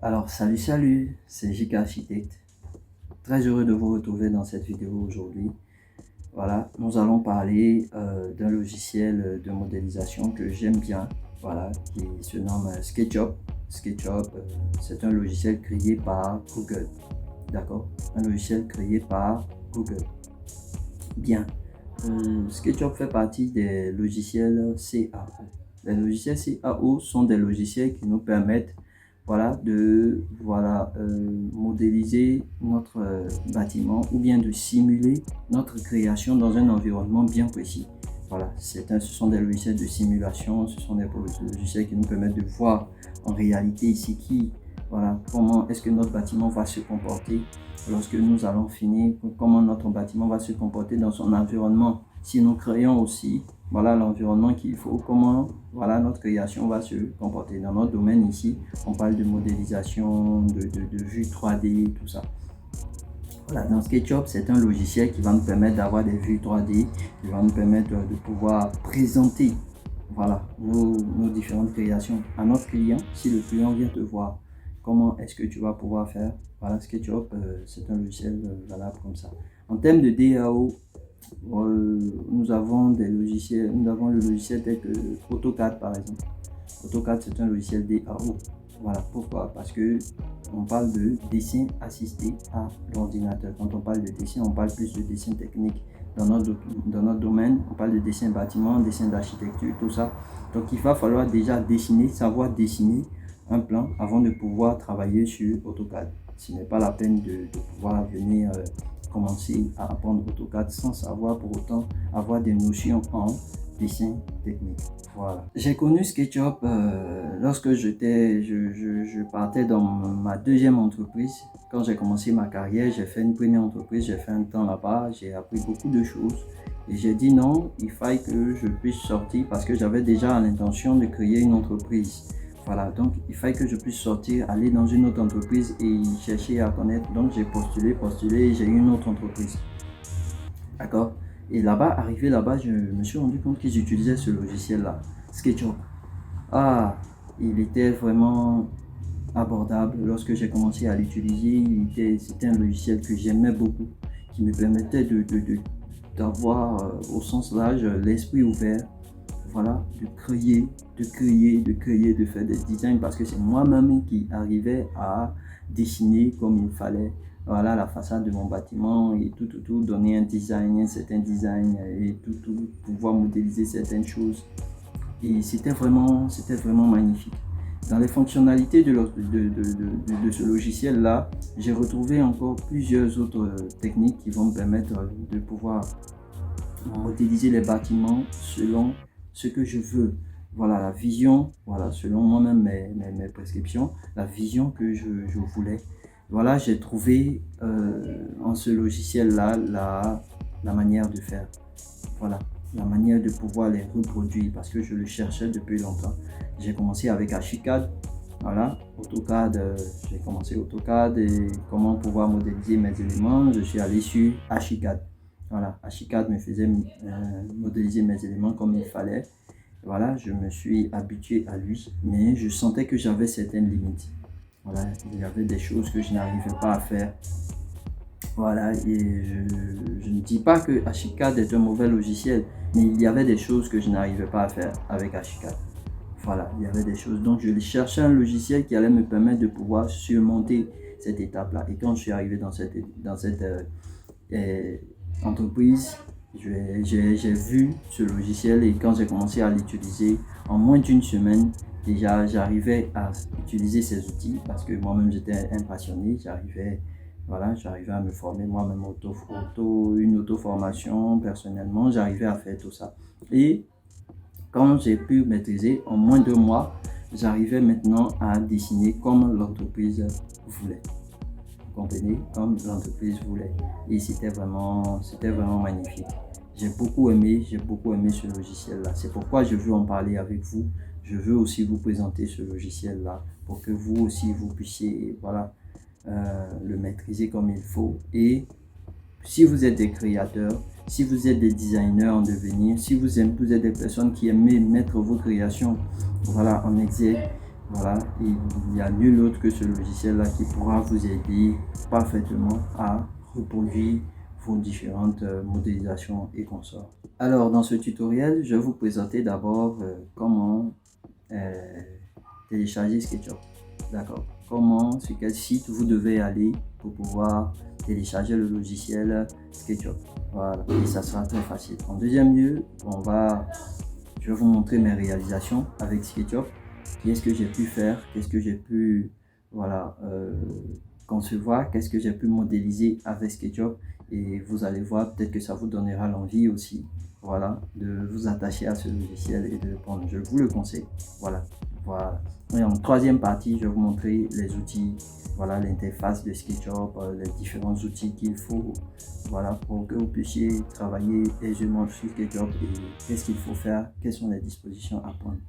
Alors, salut, c'est JK Architecte. Très heureux de vous retrouver dans cette vidéo aujourd'hui. Voilà, nous allons parler d'un logiciel de modélisation que j'aime bien, voilà, qui se nomme SketchUp. SketchUp, c'est un logiciel créé par Google, d'accord? Un logiciel créé par Google. Bien, SketchUp fait partie des logiciels CAO. Les logiciels CAO sont des logiciels qui nous permettent de modéliser notre bâtiment ou bien de simuler notre création dans un environnement bien précis. Voilà, ce sont des logiciels de simulation, ce sont des logiciels qui nous permettent de voir en réalité ici comment est-ce que notre bâtiment va se comporter lorsque nous allons finir, comment notre bâtiment va se comporter dans son environnement. Si nous créons aussi l'environnement qu'il faut, comment notre création va se comporter. Dans notre domaine ici, on parle de modélisation, de vue 3D, tout ça. Voilà, dans SketchUp, c'est un logiciel qui va nous permettre d'avoir des vues 3D, qui va nous permettre de pouvoir présenter nos différentes créations à notre client. Si le client vient te voir, comment est-ce que tu vas pouvoir faire? Voilà, SketchUp, c'est un logiciel valable comme ça. En termes de DAO, nous avons le logiciel tel que AutoCAD par exemple. AutoCAD, c'est un logiciel DAO. Voilà, pourquoi? Parce que on parle de dessin assisté à l'ordinateur. Quand on parle de dessin, on parle plus de dessin technique. Dans notre domaine, on parle de dessin bâtiment, dessin d'architecture, tout ça. Donc il va falloir déjà savoir dessiner un plan avant de pouvoir travailler sur AutoCAD. Ce n'est pas la peine de pouvoir venir commencer à apprendre AutoCAD sans savoir pour autant avoir des notions en dessin technique. Voilà. J'ai connu SketchUp lorsque je partais dans ma deuxième entreprise. Quand j'ai commencé ma carrière, j'ai fait une première entreprise, j'ai fait un temps là-bas, j'ai appris beaucoup de choses. Et j'ai dit non, il fallait que je puisse sortir parce que j'avais déjà l'intention de créer une entreprise. Voilà, donc il fallait que je puisse sortir, aller dans une autre entreprise et chercher à connaître. Donc j'ai postulé et j'ai eu une autre entreprise. D'accord? Et arrivé là-bas, je me suis rendu compte qu'ils utilisaient ce logiciel-là, SketchUp. Ah, il était vraiment abordable lorsque j'ai commencé à l'utiliser. C'était un logiciel que j'aimais beaucoup, qui me permettait d'avoir au sens large l'esprit ouvert, voilà, de créer, de faire des designs parce que c'est moi-même qui arrivais à dessiner comme il fallait. Voilà la façade de mon bâtiment et tout, donner un certain design et tout, pouvoir modéliser certaines choses. Et c'était vraiment magnifique. Dans les fonctionnalités de ce logiciel-là, j'ai retrouvé encore plusieurs autres techniques qui vont me permettre de pouvoir modéliser les bâtiments selon ce que je veux. Voilà la vision, selon moi-même mes prescriptions, la vision que je voulais. Voilà, j'ai trouvé en ce logiciel-là la manière de faire. Voilà, la manière de pouvoir les reproduire parce que je le cherchais depuis longtemps. J'ai commencé avec Archicad. Voilà, AutoCAD, j'ai commencé AutoCAD et comment pouvoir modéliser mes éléments. Je suis allé sur Archicad. Voilà, Archicad me faisait modéliser mes éléments comme il fallait. Voilà, je me suis habitué à lui, mais je sentais que j'avais certaines limites. Voilà, il y avait des choses que je n'arrivais pas à faire. Voilà, et je ne dis pas que Archicad est un mauvais logiciel, mais il y avait des choses que je n'arrivais pas à faire avec Archicad. Voilà, il y avait des choses. Donc, je cherchais un logiciel qui allait me permettre de pouvoir surmonter cette étape-là. Et quand je suis arrivé dans cette entreprise, j'ai vu ce logiciel et quand j'ai commencé à l'utiliser, en moins d'une semaine, déjà j'arrivais à utiliser ces outils parce que moi-même j'étais un passionné, j'arrivais à me former moi-même une auto-formation personnellement, j'arrivais à faire tout ça. Et quand j'ai pu maîtriser, en moins de mois, j'arrivais maintenant à dessiner comme l'entreprise voulait. Vous comprenez? Comme l'entreprise voulait. Et c'était vraiment magnifique. J'ai beaucoup aimé ce logiciel-là. C'est pourquoi je veux en parler avec vous. Je veux aussi vous présenter ce logiciel-là pour que vous aussi vous puissiez le maîtriser comme il faut. Et si vous êtes des créateurs, si vous êtes des designers en devenir, si vous êtes des personnes qui aiment mettre vos créations en exergue, Voilà, il n'y a nul autre que ce logiciel-là qui pourra vous aider parfaitement à reproduire vos différentes modélisations et consorts. Alors, dans ce tutoriel, je vais vous présenter d'abord comment télécharger SketchUp. D'accord. Comment, sur quel site vous devez aller pour pouvoir télécharger le logiciel SketchUp. Voilà, et ça sera très facile. En deuxième lieu, je vais vous montrer mes réalisations avec SketchUp. Qu'est-ce que j'ai pu faire, qu'est-ce que j'ai pu concevoir, qu'est-ce que j'ai pu modéliser avec SketchUp, et vous allez voir, peut-être que ça vous donnera l'envie aussi, voilà, de vous attacher à ce logiciel et de prendre. Je vous le conseille. Voilà. Et en troisième partie, je vais vous montrer les outils, voilà, l'interface de SketchUp, les différents outils qu'il faut, voilà, pour que vous puissiez travailler aisément sur SketchUp, et qu'est-ce qu'il faut faire, quelles sont les dispositions à prendre.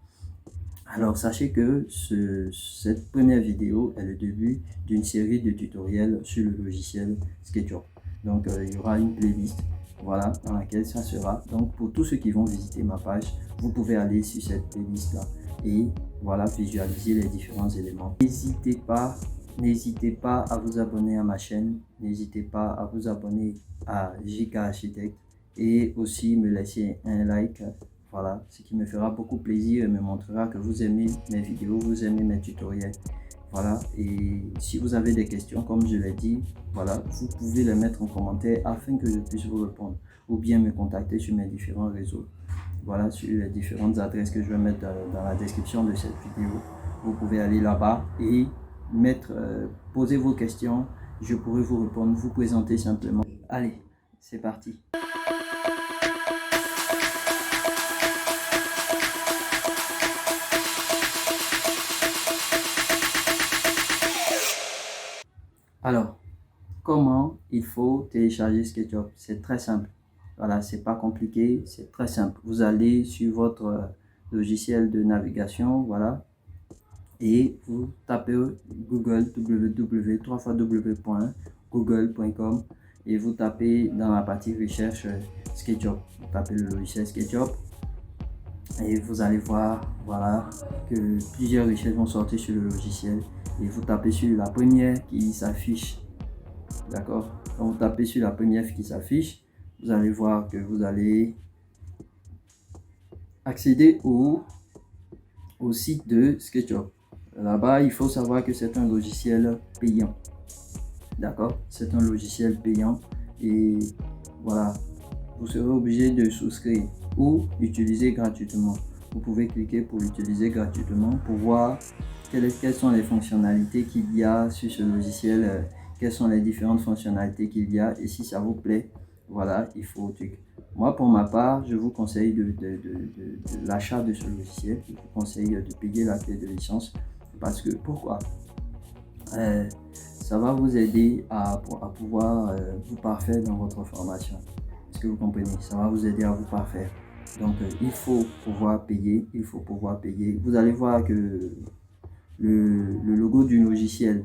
Alors sachez que cette première vidéo est le début d'une série de tutoriels sur le logiciel SketchUp. Donc il y aura une playlist, voilà, dans laquelle ça sera. Donc pour tous ceux qui vont visiter ma page, vous pouvez aller sur cette playlist là et voilà, visualiser les différents éléments. N'hésitez pas à vous abonner à ma chaîne, n'hésitez pas à vous abonner à JK Architecte et aussi me laisser un like. Voilà, ce qui me fera beaucoup plaisir et me montrera que vous aimez mes vidéos, vous aimez mes tutoriels. Voilà, et si vous avez des questions, comme je l'ai dit, voilà, vous pouvez les mettre en commentaire afin que je puisse vous répondre, ou bien me contacter sur mes différents réseaux. Voilà, sur les différentes adresses que je vais mettre dans la description de cette vidéo. Vous pouvez aller là-bas et poser vos questions. Je pourrai vous répondre, vous présenter simplement. Allez, c'est parti. Alors, comment il faut télécharger SketchUp? C'est très simple. Voilà, c'est pas compliqué, c'est très simple. Vous allez sur votre logiciel de navigation, voilà, et vous tapez Google, www.google.com, et vous tapez dans la partie recherche SketchUp. Vous tapez le logiciel SketchUp et vous allez voir, voilà, que plusieurs recherches vont sortir sur le logiciel, et vous tapez sur la première qui s'affiche. D'accord, quand vous tapez sur la première qui s'affiche, vous allez voir que vous allez accéder au site de SketchUp. Là-bas, il faut savoir que c'est un logiciel payant. D'accord, c'est un logiciel payant, et voilà, vous serez obligé de souscrire ou utiliser gratuitement. Vous pouvez cliquer pour l'utiliser gratuitement pour voir quelles sont les fonctionnalités qu'il y a sur ce logiciel, quelles sont les différentes fonctionnalités qu'il y a, et si ça vous plaît, voilà, il faut cliquer. Moi, pour ma part, je vous conseille de l'achat de ce logiciel. Je vous conseille de payer la clé de licence, parce que pourquoi? Ça va vous aider à pouvoir vous parfaire dans votre formation. Est-ce que vous comprenez? Ça va vous aider à vous parfaire. Donc il faut pouvoir payer, Vous allez voir que le logo du logiciel,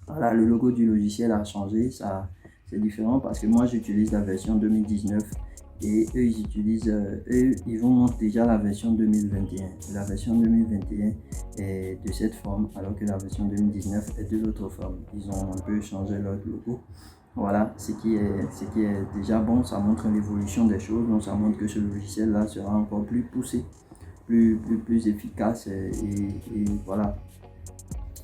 voilà, le logo du logiciel a changé. Ça, c'est différent parce que moi j'utilise la version 2019 et eux ils vous montrent déjà la version 2021. La version 2021 est de cette forme, alors que la version 2019 est de l'autre forme. Ils ont un peu changé leur logo. Voilà, ce qui est déjà bon. Ça montre l'évolution des choses, donc ça montre que ce logiciel là sera encore plus poussé, plus efficace, et voilà.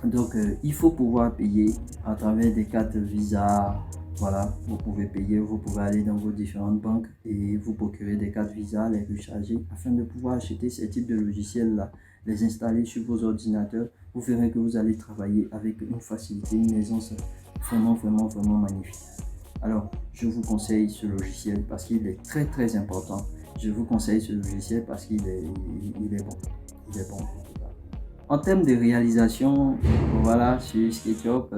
Donc il faut pouvoir payer à travers des cartes Visa. Voilà, vous pouvez payer, vous pouvez aller dans vos différentes banques et vous procurer des cartes Visa, les recharger afin de pouvoir acheter ces types de logiciels là, les installer sur vos ordinateurs. Vous verrez que vous allez travailler avec une facilité, une aisance vraiment magnifique. Alors je vous conseille ce logiciel parce qu'il est très important. Je vous conseille ce logiciel parce qu'il est bon. Il est bon. En termes de réalisation, voilà, sur SketchUp,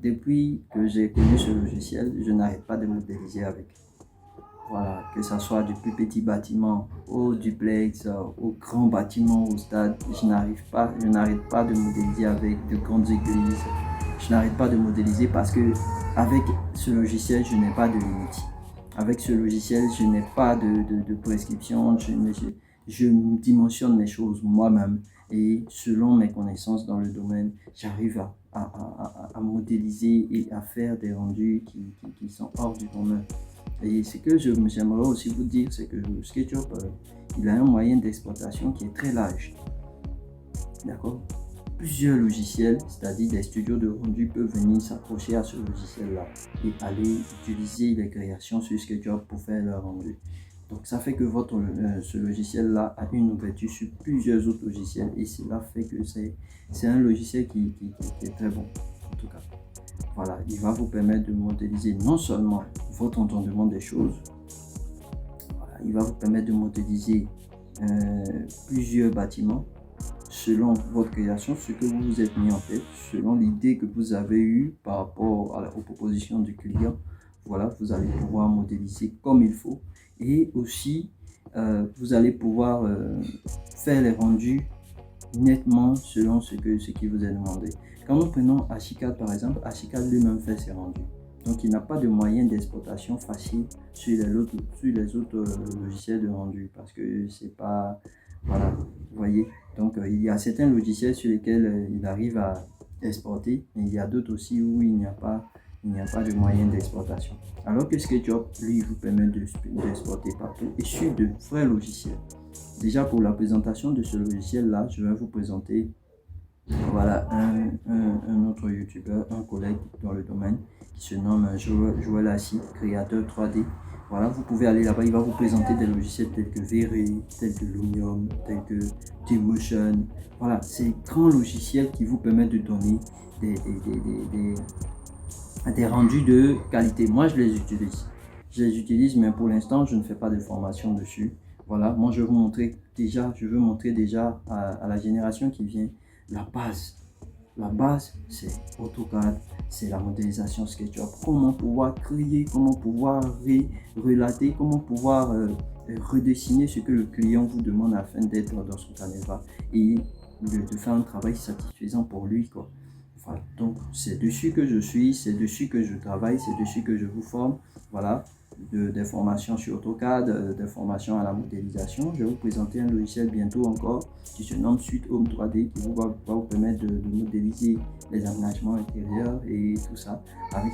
depuis que j'ai connu ce logiciel, je n'arrête pas de modéliser avec. Voilà, que ce soit du plus petit bâtiment au duplex, au grand bâtiment, au stade, je n'arrête pas de modéliser avec de grandes églises. Je n'arrête pas de modéliser parce que avec ce logiciel, je n'ai pas de limite. Avec ce logiciel, je n'ai pas de prescription. je dimensionne les choses moi-même et selon mes connaissances dans le domaine, j'arrive à modéliser et à faire des rendus qui sont hors du commun. Et ce que j'aimerais aussi vous dire, c'est que SketchUp, il a un moyen d'exploitation qui est très large. D'accord? Plusieurs logiciels, c'est-à-dire des studios de rendu, peuvent venir s'accrocher à ce logiciel-là et aller utiliser les créations sur SketchUp pour faire leur rendu. Donc ça fait que ce logiciel-là a une ouverture sur plusieurs autres logiciels et cela fait que c'est un logiciel qui est très bon en tout cas. Voilà, il va vous permettre de modéliser non seulement votre entendement des choses, voilà, il va vous permettre de modéliser plusieurs bâtiments selon votre création, ce que vous vous êtes mis en tête, selon l'idée que vous avez eue par rapport aux propositions du client. Voilà, vous allez pouvoir modéliser comme il faut et aussi vous allez pouvoir faire les rendus nettement selon ce qui vous est demandé. Quand nous prenons Archicad par exemple, Archicad lui-même fait ses rendus. Donc il n'a pas de moyen d'exploitation facile sur les autres logiciels de rendu parce que c'est pas... Voilà, vous voyez. Donc il y a certains logiciels sur lesquels il arrive à exporter, mais il y a d'autres aussi où il n'y a pas de moyen d'exportation. Alors que SketchUp, lui, vous permet d'exporter partout et sur de vrais logiciels. Déjà pour la présentation de ce logiciel-là, je vais vous présenter voilà, un autre youtubeur, un collègue dans le domaine qui se nomme Joël Assi, créateur 3D. Voilà, vous pouvez aller là-bas, il va vous présenter des logiciels tels que V-Ray, tels que Lumion, tels que Twinmotion. Voilà, ces grands logiciels qui vous permettent de donner des rendus de qualité. Moi, je les utilise. Je les utilise, mais pour l'instant, je ne fais pas de formation dessus. Voilà, moi, je veux montrer déjà à la génération qui vient la base. La base, c'est AutoCAD, c'est la modélisation SketchUp. Comment pouvoir créer, comment pouvoir relater, comment pouvoir redessiner ce que le client vous demande afin d'être dans son Canva et de faire un travail satisfaisant pour lui, quoi. Voilà. Donc, c'est dessus que je suis, c'est dessus que je travaille, c'est dessus que je vous forme. Voilà, des formations sur AutoCAD, des formations à la modélisation. Je vais vous présenter un logiciel bientôt encore qui se nomme Suite Home 3D qui va vous permettre de modéliser les aménagements intérieurs et tout ça. Avec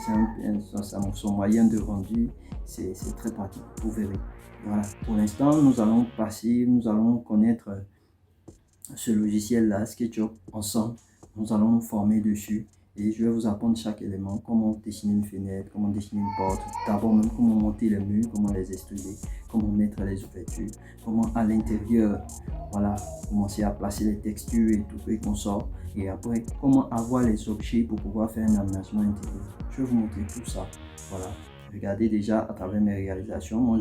son moyen de rendu, c'est très pratique, vous verrez. Voilà, pour l'instant, nous allons connaître ce logiciel-là, SketchUp, ensemble. Nous allons nous former dessus et je vais vous apprendre chaque élément, comment dessiner une fenêtre, comment dessiner une porte, d'abord même comment monter les murs, comment les extruder, comment mettre les ouvertures, comment à l'intérieur, voilà, commencer à placer les textures et tout et qu'on sort. Et après, comment avoir les objets pour pouvoir faire un aménagement intérieur. Je vais vous montrer tout ça. Voilà, regardez déjà à travers mes réalisations. Moi,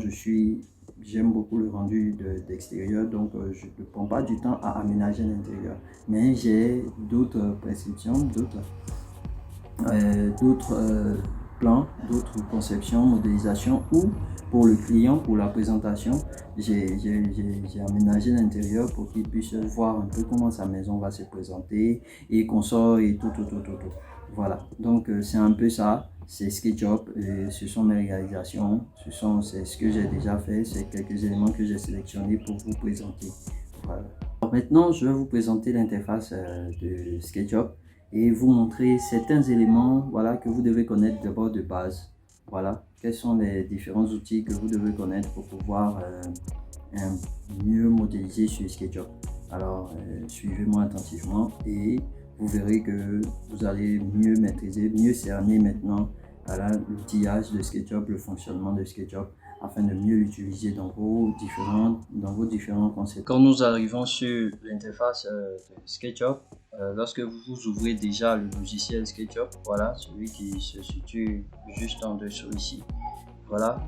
j'aime beaucoup le rendu d'extérieur, donc je ne prends pas du temps à aménager l'intérieur. Mais j'ai d'autres prescriptions, d'autres plans, d'autres conceptions, modélisation où pour le client, pour la présentation, j'ai aménagé l'intérieur pour qu'il puisse voir un peu comment sa maison va se présenter et qu'on sort et tout. Voilà, donc c'est un peu ça. C'est SketchUp, et ce sont mes réalisations, c'est ce que j'ai déjà fait, c'est quelques éléments que j'ai sélectionnés pour vous présenter. Voilà. Alors maintenant, je vais vous présenter l'interface de SketchUp et vous montrer certains éléments, voilà, que vous devez connaître d'abord de base. Voilà, quels sont les différents outils que vous devez connaître pour pouvoir mieux modéliser sur SketchUp. Alors, suivez-moi attentivement et vous verrez que vous allez mieux maîtriser, mieux cerner maintenant l'outillage de SketchUp, le fonctionnement de SketchUp, afin de mieux l'utiliser dans vos différents concepts. Quand nous arrivons sur l'interface de SketchUp, lorsque vous ouvrez déjà le logiciel SketchUp, voilà, celui qui se situe juste en dessous ici, voilà,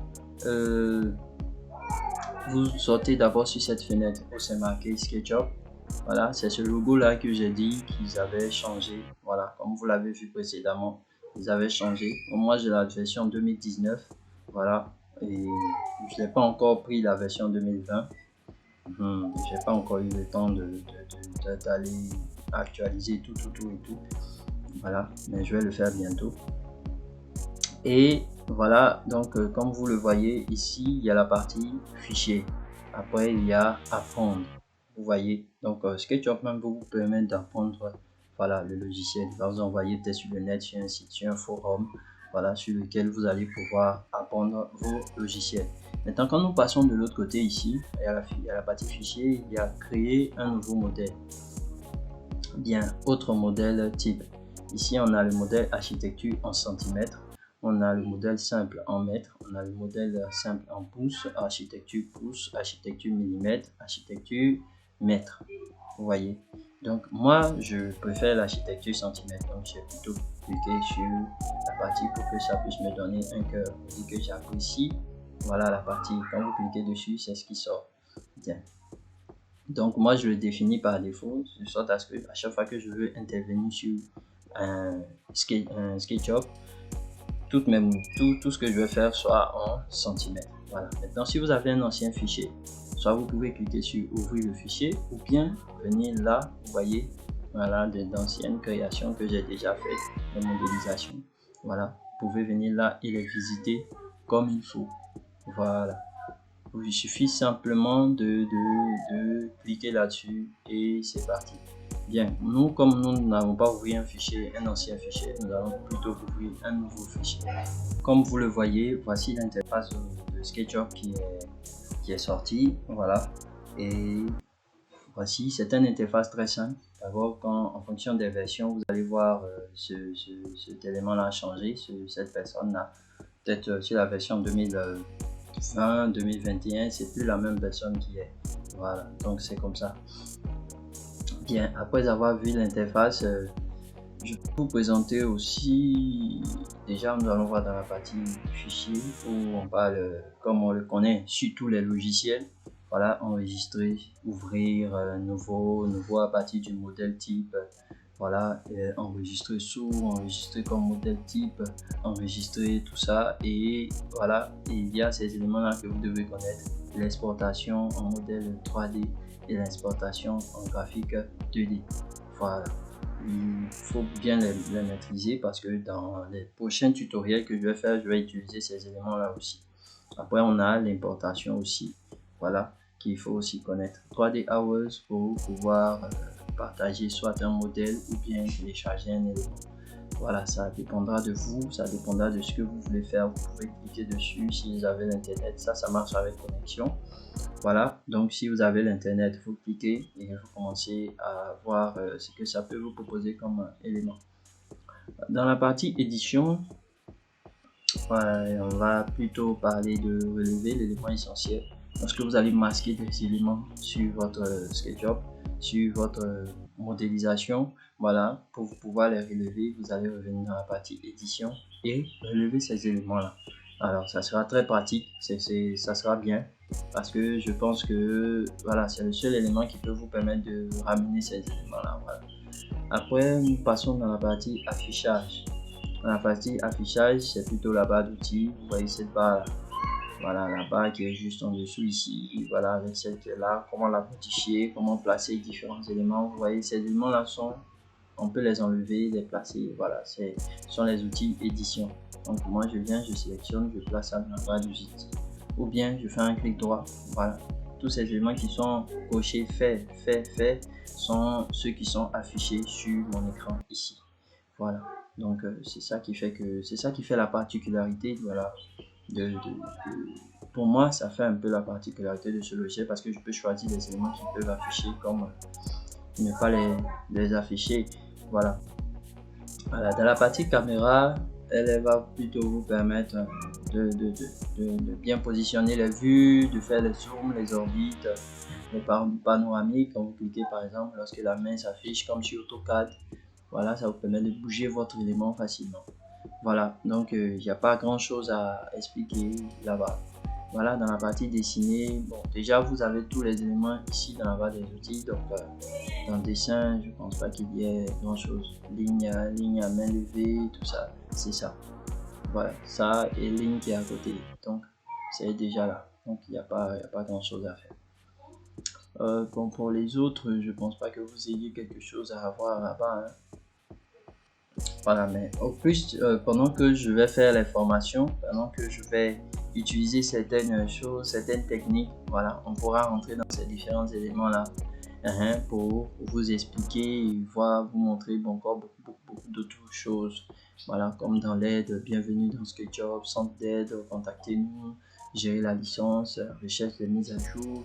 vous sortez d'abord sur cette fenêtre où c'est marqué SketchUp. Voilà, c'est ce logo là que j'ai dit qu'ils avaient changé. Voilà, comme vous l'avez vu précédemment, ils avaient changé. Moi, j'ai la version 2019. Voilà, et je n'ai pas encore pris la version 2020. J'ai pas encore eu le temps d'aller actualiser tout et tout. Voilà, mais je vais le faire bientôt. Et voilà, donc comme vous le voyez ici, il y a la partie fichier. Après, il y a apprendre. Vous voyez, donc SketchUp même vous permet d'apprendre, voilà, le logiciel. Il va vous envoyer peut-être sur le net, sur un site, sur un forum, voilà, sur lequel vous allez pouvoir apprendre vos logiciels. Maintenant, quand nous passons de l'autre côté ici, il y a la partie fichier, il y a créer un nouveau modèle. Bien, autre modèle type. Ici, on a le modèle architecture en centimètres. On a le modèle simple en mètres, on a le modèle simple en pouces, architecture millimètre, architecture mètre. Vous voyez. Donc moi, je préfère l'architecture centimètre. Donc j'ai plutôt cliqué sur la partie pour que ça puisse me donner un cœur. Vous dites que j'apprécie. Voilà la partie. Quand vous cliquez dessus, c'est ce qui sort. Bien. Donc moi, je le définis par défaut, de sorte à ce que à chaque fois que je veux intervenir sur un SketchUp, tout ce que je vais faire soit en centimètres. Voilà. Maintenant, si vous avez un ancien fichier, soit vous pouvez cliquer sur ouvrir le fichier ou bien venir là, vous voyez, voilà, d'anciennes créations que j'ai déjà faites de modélisation. Voilà, vous pouvez venir là et les visiter comme il faut. Voilà. Il suffit simplement de cliquer là-dessus et c'est parti. Bien, nous, comme nous n'avons pas ouvert un ancien fichier, nous allons plutôt ouvrir un nouveau fichier. Comme vous le voyez, voici l'interface de SketchUp qui est sortie. Voilà. Et voici, c'est une interface très simple. D'abord, en fonction des versions, vous allez voir cet élément-là a changé, cette personne-là. Peut-être sur la version 2020, 2021, c'est plus la même personne qui est. Voilà, donc c'est comme ça. Bien, après avoir vu l'interface, je vais vous présenter aussi, déjà nous allons voir dans la partie fichier où on parle, comme on le connaît, sur tous les logiciels. Voilà, enregistrer, ouvrir, nouveau à partir du modèle type. Voilà, enregistrer sourd, enregistrer comme modèle type, enregistrer tout ça. Et voilà, il y a ces éléments là que vous devez connaître. L'exportation en modèle 3D et l'exportation en graphique 2D. Voilà. Il faut bien les maîtriser parce que dans les prochains tutoriels que je vais faire, je vais utiliser ces éléments là aussi. Après, on a l'importation aussi, voilà, qu'il faut aussi connaître. 3D Hours pour pouvoir partager soit un modèle ou bien télécharger un élément. Voilà, ça dépendra de vous, ça dépendra de ce que vous voulez faire. Vous pouvez cliquer dessus si vous avez l'internet, ça marche avec connexion. Voilà, donc si vous avez l'internet, vous cliquez et vous commencez à voir ce que ça peut vous proposer comme élément. Dans la partie édition, on va plutôt parler de relever l'élément essentiel. Lorsque vous allez masquer des éléments sur votre SketchUp, sur votre modélisation, voilà, pour pouvoir les relever, vous allez revenir dans la partie édition et relever ces éléments-là. Alors, ça sera très pratique, ça sera bien parce que je pense que voilà, c'est le seul élément qui peut vous permettre de ramener ces éléments-là. Voilà. Après, nous passons dans la partie affichage. Dans la partie affichage, c'est plutôt la barre d'outils. Vous voyez cette barre, voilà, la barre qui est juste en dessous ici. Voilà, avec celle qui est là, comment la modifier, comment placer différents éléments. Vous voyez, ces éléments-là on peut les enlever, les placer. Voilà, ce sont les outils édition. Donc moi, je viens, je sélectionne, je place ça dans la barre d'outils. Ou bien, je fais un clic droit. Voilà, tous ces éléments qui sont cochés, fait, sont ceux qui sont affichés sur mon écran ici. Voilà. Donc c'est ça qui fait la particularité, voilà, pour moi ça fait un peu la particularité de ce logiciel parce que je peux choisir les éléments qui peuvent afficher comme ne pas les afficher. Voilà. Voilà, dans la partie caméra, elle va plutôt vous permettre de bien positionner les vues, de faire les zooms, les orbites, les panoramiques. Quand vous cliquez par exemple, lorsque la main s'affiche comme sur AutoCAD, voilà, ça vous permet de bouger votre élément facilement. Voilà, donc il n'y a pas grand chose à expliquer là-bas. Voilà, dans la partie dessinée, bon, déjà vous avez tous les éléments ici dans la barre des outils. Donc dans le dessin, je pense pas qu'il y ait grand chose. Ligne à main levée, tout ça, c'est ça. Voilà, ça et ligne qui est à côté. Donc c'est déjà là. Donc il n'y a pas grand chose à faire. Bon, pour les autres, je pense pas que vous ayez quelque chose à avoir là-bas. Hein. Voilà, mais au plus, pendant que je vais faire les formations, pendant que je vais utiliser certaines choses, certaines techniques. Voilà, on pourra rentrer dans ces différents éléments-là pour vous expliquer et vous montrer encore beaucoup d'autres choses. Voilà, comme dans l'aide, bienvenue dans SketchUp, centre d'aide, contactez-nous, gérer la licence, recherche des mises à jour,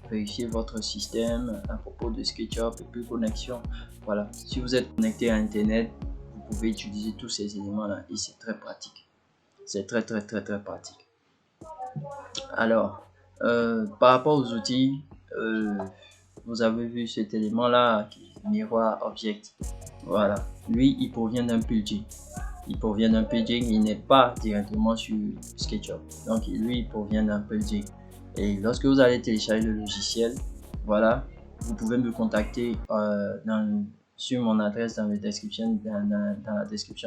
vérifier votre système à propos de SketchUp et puis connexion. Voilà, si vous êtes connecté à Internet, vous pouvez utiliser tous ces éléments-là et c'est très pratique. C'est très pratique. Alors, par rapport aux outils, vous avez vu cet élément-là qui est miroir object. Voilà, lui, il provient d'un plugin. Il n'est pas directement sur SketchUp. Donc, lui, il provient d'un plugin. Et lorsque vous allez télécharger le logiciel, voilà, vous pouvez me contacter sur mon adresse dans la description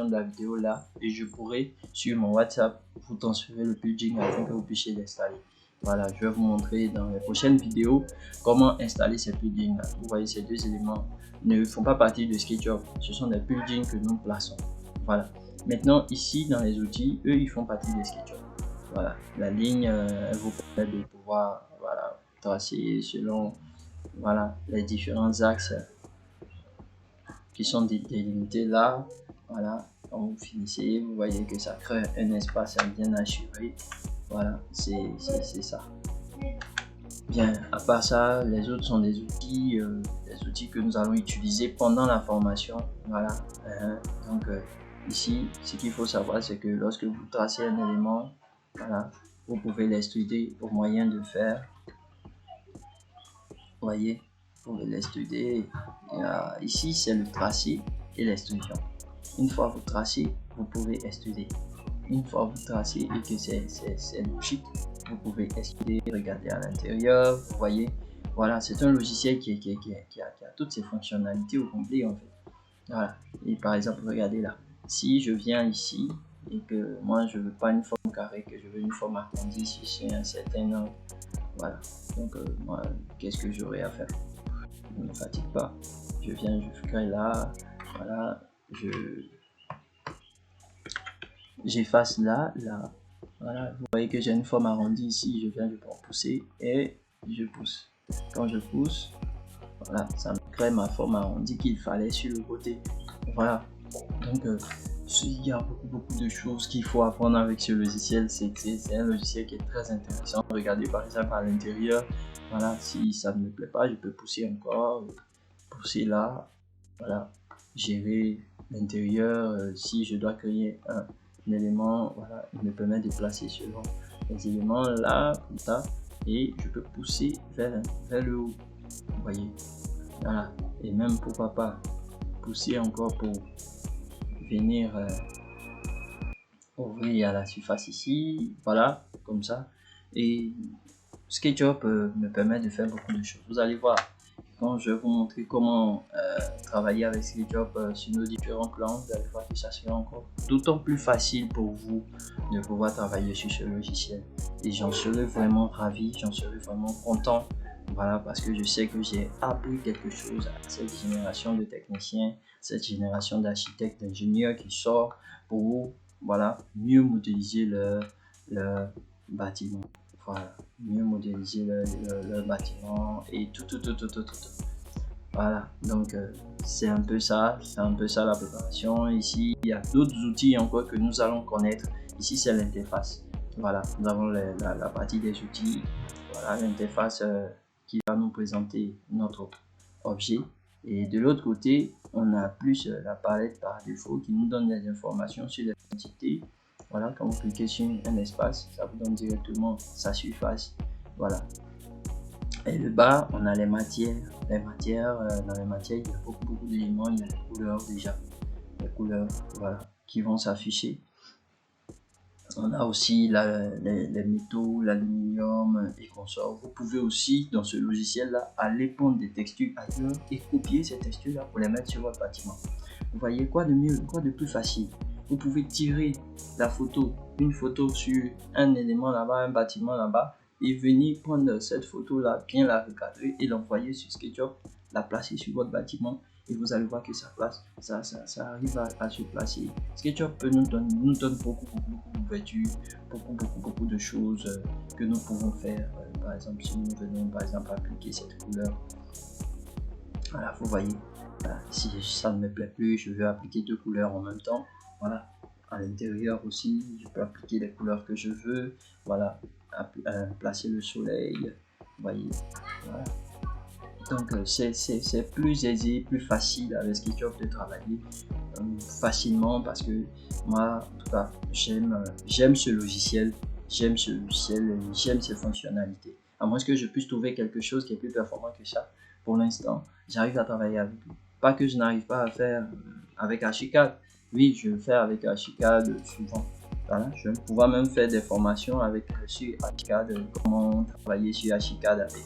de la vidéo là, et je pourrai sur mon WhatsApp vous transférer le plugin afin que vous puissiez l'installer. Voilà, je vais vous montrer dans les prochaines vidéos comment installer ces plugins là. Vous voyez, ces deux éléments ne font pas partie de SketchUp, ce sont des plugins que nous plaçons. Voilà. Maintenant, ici dans les outils, eux, ils font partie de SketchUp. Voilà, la ligne elle vous permet de pouvoir tracer selon les différents axes qui sont délimités là. Voilà, quand vous finissez, vous voyez que ça crée un espace bien assuré. Voilà, c'est ça. Bien, à part ça, les autres sont des outils que nous allons utiliser pendant la formation. Voilà, donc ici, ce qu'il faut savoir, c'est que lorsque vous tracez un élément, voilà, vous pouvez l'extruder au moyen de faire. Vous voyez, vous pouvez l'extruder. Ici, c'est le tracé et l'extrusion. Une fois vous tracez, vous pouvez extruder. Une fois vous tracez et que c'est logique, vous pouvez extruder, regarder à l'intérieur. Vous voyez, voilà, c'est un logiciel qui a toutes ses fonctionnalités au complet en fait. Voilà, et par exemple, regardez là. Si je viens ici et que moi je veux pas une forme carrée, que je veux une forme arrondie sur un certain angle, voilà, donc moi qu'est-ce que j'aurais à faire? Je ne me fatigue pas, je viens, je crée là, voilà, j'efface là, voilà, vous voyez que j'ai une forme arrondie ici, je viens, je peux pousser et je pousse. Quand je pousse, voilà, ça me crée ma forme arrondie qu'il fallait sur le côté. Voilà, donc il y a beaucoup de choses qu'il faut apprendre avec ce logiciel. C'est un logiciel qui est très intéressant. Regardez par exemple à l'intérieur, voilà, si ça ne me plaît pas, je peux pousser encore, pousser là, voilà, gérer l'intérieur. Si je dois créer un élément, voilà, il me permet de placer selon les éléments là, comme ça, et je peux pousser vers le haut, vous voyez, voilà, et même pourquoi pas pousser encore pour venir ouvrir à la surface ici, voilà, comme ça. Et SketchUp me permet de faire beaucoup de choses. Vous allez voir quand je vais vous montrer comment travailler avec SketchUp sur nos différents plans. Vous allez voir que ça sera encore d'autant plus facile pour vous de pouvoir travailler sur ce logiciel. Et j'en serai vraiment ravi, j'en serai vraiment content. Voilà, parce que je sais que j'ai appris quelque chose à cette génération de techniciens, cette génération d'architectes, d'ingénieurs qui sort pour mieux modéliser leur bâtiment. Voilà, mieux modéliser leur bâtiment et tout. Voilà, donc c'est un peu ça la préparation. Ici, il y a d'autres outils encore que nous allons connaître. Ici, c'est l'interface. Voilà, nous avons la partie des outils. Voilà, l'interface qui va nous présenter notre objet. Et de l'autre côté, on a plus la palette par défaut qui nous donne des informations sur les entités. Voilà, quand vous cliquez sur un espace, ça vous donne directement sa surface. Voilà. Et le bas, on a les matières. Dans les matières, il y a beaucoup d'éléments. Il y a les couleurs déjà. Les couleurs, voilà, qui vont s'afficher. On a aussi les métaux, l'aluminium et consorts. Vous pouvez aussi, dans ce logiciel-là, aller prendre des textures ailleurs et copier ces textures-là pour les mettre sur votre bâtiment. Vous voyez, quoi de mieux, quoi de plus facile? Vous pouvez tirer la photo, une photo sur un élément là-bas, un bâtiment là-bas, et venir prendre cette photo-là, bien la recadrer et l'envoyer sur SketchUp, la placer sur votre bâtiment et vous allez voir que ça arrive à se placer. SketchUp peut nous donne beaucoup d'ouverture, beaucoup de choses que nous pouvons faire. Par exemple, si nous venons par exemple appliquer cette couleur, voilà, vous voyez, voilà, si ça ne me plaît plus, je veux appliquer 2 couleurs en même temps. Voilà, à l'intérieur aussi, je peux appliquer les couleurs que je veux. Voilà, placer le soleil, vous voyez, voilà. Donc c'est plus aisé, plus facile avec SketchUp de travailler facilement, parce que moi, en tout cas, j'aime ce logiciel, j'aime ses fonctionnalités. À moins que je puisse trouver quelque chose qui est plus performant que ça, pour l'instant, j'arrive à travailler avec lui. Pas que je n'arrive pas à faire avec Archicad. Oui, je le fais avec Archicad souvent. Voilà, je vais pouvoir même faire des formations sur Archicad, comment travailler sur Archicad avec.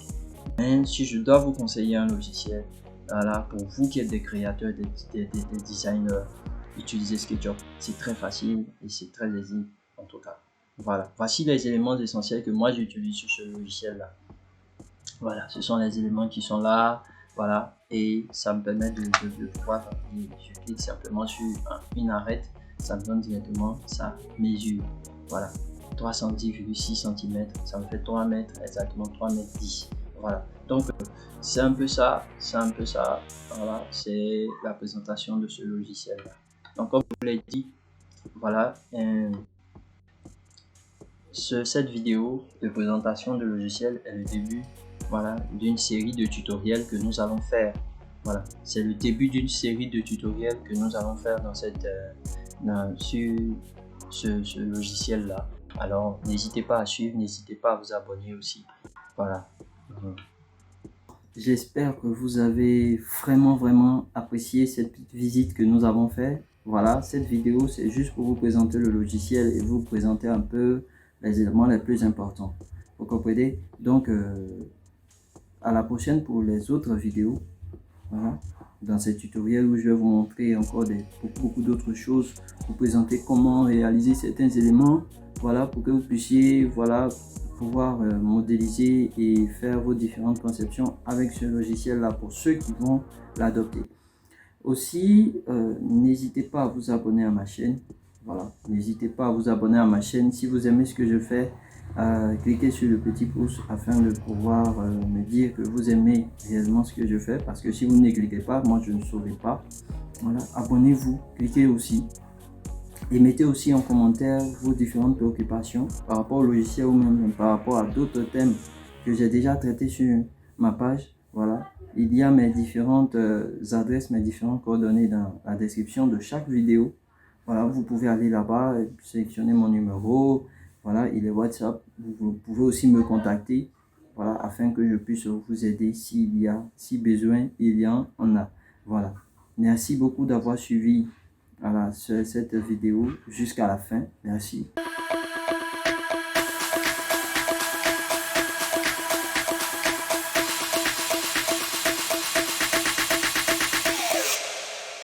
Mais si je dois vous conseiller un logiciel, voilà, pour vous qui êtes des créateurs, des designers, utilisez SketchUp. C'est très facile et c'est très aisé en tout cas. Voilà, voici les éléments essentiels que moi j'utilise sur ce logiciel-là. Voilà, ce sont les éléments qui sont là, voilà, et ça me permet de pouvoir travailler. Je clique simplement sur une arête, ça me donne directement sa mesure. Voilà, 310,6 cm, ça me fait 3 mètres, exactement 3 mètres 10. Voilà, donc c'est un peu ça, voilà, c'est la présentation de ce logiciel là. Donc comme je vous l'ai dit, voilà, cette vidéo de présentation de logiciel est le début, voilà, d'une série de tutoriels que nous allons faire. Voilà, c'est le début d'une série de tutoriels que nous allons faire dans sur ce logiciel là. Alors n'hésitez pas à suivre, n'hésitez pas à vous abonner aussi. Voilà. J'espère que vous avez vraiment apprécié cette petite visite que nous avons faite. Voilà, cette vidéo c'est juste pour vous présenter le logiciel et vous présenter un peu les éléments les plus importants. Vous comprenez? Donc à la prochaine pour les autres vidéos. Voilà, dans ces tutoriels où je vais vous montrer encore beaucoup d'autres choses, vous présenter comment réaliser certains éléments. Voilà, pour que vous puissiez, voilà, pouvoir modéliser et faire vos différentes conceptions avec ce logiciel là pour ceux qui vont l'adopter. Aussi, n'hésitez pas à vous abonner à ma chaîne. Voilà, n'hésitez pas à vous abonner à ma chaîne. Si vous aimez ce que je fais, cliquez sur le petit pouce afin de pouvoir me dire que vous aimez réellement ce que je fais, parce que si vous ne cliquez pas, moi je ne saurai pas. Voilà, abonnez-vous, cliquez aussi et mettez aussi en commentaire vos différentes préoccupations par rapport au logiciel ou même par rapport à d'autres thèmes que j'ai déjà traités sur ma page. Voilà, il y a mes différentes adresses, mes différentes coordonnées dans la description de chaque vidéo. Voilà, vous pouvez aller là-bas, sélectionner mon numéro. Voilà, il est WhatsApp. Vous pouvez aussi me contacter, voilà, afin que je puisse vous aider si besoin il y en a. Voilà, merci beaucoup d'avoir suivi, voilà, cette vidéo jusqu'à la fin. Merci.